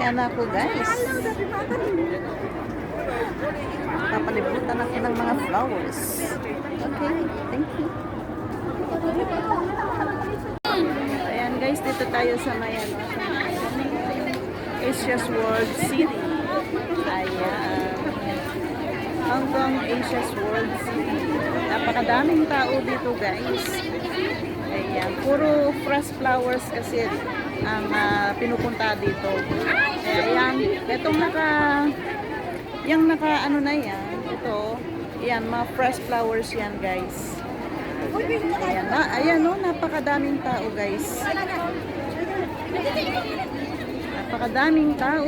Ayan ako guys. Papalibutan ako ng mga flowers. Okay, thank you. Ayan guys, dito tayo sa Mayan. Asia's World City. Ayan. Hong Kong Asia's World City. Napakadaming tao dito guys. Ayan, puro fresh flowers kasi ang pinupunta dito. Ayan, itong yung ano na yan, ito, yan, mga fresh flowers yan guys. Ayan, ayan o, napakadaming tao guys. Napakadaming tao.